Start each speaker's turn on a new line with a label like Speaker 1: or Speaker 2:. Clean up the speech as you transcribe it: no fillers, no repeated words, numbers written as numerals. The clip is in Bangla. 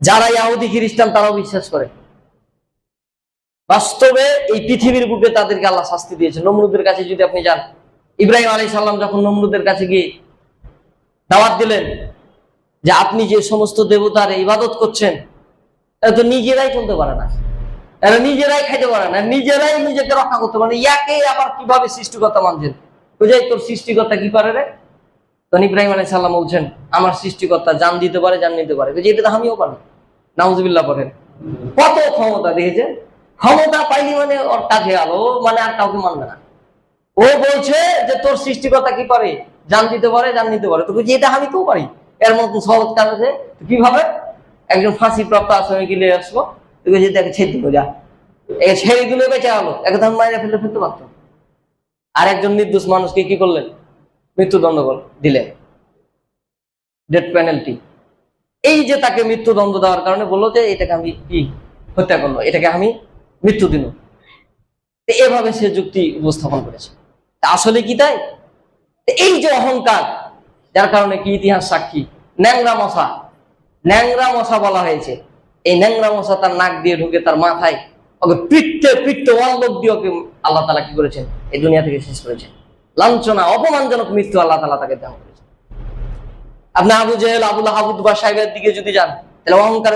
Speaker 1: যারা ইহুদি খ্রিস্টান তারাও বিশ্বাস করে। বাস্তবে এই পৃথিবীর বুকে তাদেরকে আল্লাহ শাস্তি দিয়েছে। নমরুদের কাছে যদি আপনি যান, ইব্রাহিম আলাইহিস সালাম যখন নমরুদের কাছে গিয়ে দাওয়াত দিলেন যে আপনি যে সমস্ত দেবতার ইবাদত করছেন, এরা তো নিজেরাই চলতে পারে না, এরা নিজেরাই খাইতে পারে না, নিজেরাই নিজেকে রক্ষা করতে পারে না, ইয়াকে আবার কিভাবে সৃষ্টিকর্তা মানছেন? বুঝাই তোর সৃষ্টিকর্তা কি পারে রে? তখন ইব্রাহিম আলাইহিস সালাম বলছেন আমার সৃষ্টিকর্তা জান দিতে পারে, জান নিতে পারে। এটা তো আমিও পারি। নাউজুবিল্লাহ পড়েন। কত ক্ষমতা দেখেছে, ক্ষমতা পাইনি মানে ওর কাজে আলো, মানে আর কাউকে মানবে না। ও বলছে যে তোর সৃষ্টিকর্তা কি পারে, জান দিতে পারে, জান নিতে পারে। তোকে যেটা আমি তো পারি, এর মতো সহজ কাজ আছে। কিভাবে? একজন ফাঁসি প্রাপ্ত আসামিকে নিয়ে আসলো, তোকে যে তাকে ছেড়ে দিল, যা ছেড়ে দিলে বেঁচে গেলো, একদম মাইরে ফেলতে পারতো। আর একজন নির্দোষ মানুষকে কি করলেন? মৃত্যুদণ্ড দিলেন, ডেথ পেনাল্টি। এই যে তাকে মৃত্যুদণ্ড দেওয়ার কারণে বললো যে এটাকে আমি কি হত্যা করলো, এটাকে আমি মৃত্যু দিল। এভাবে সে যুক্তি উপস্থাপন করেছে। আসলে কি তাই? এই যে অহংকার, যার কারণে কি ইতিহাস সাক্ষী, ন্যাংরা মশা, ন্যাংরা মশা বলা হয়েছে। এই ন্যাংরা মশা তার নাক দিয়ে ঢুকে তার মাথায় ওকে পিটতে ওয়াল্লক দিয়ে ওকে আল্লাহ তাআলা কি করেছেন? এই দুনিয়া থেকে শেষ করেছেন। লাঞ্ছনা, অপমানজনক মৃত্যু আল্লাহ তাআলা তাকে দান করেছেন। আপনি আবু জেহেল, আবু লাহাব, উতবা সাহেবের দিকে যদি যান, তাহলে অহংকারের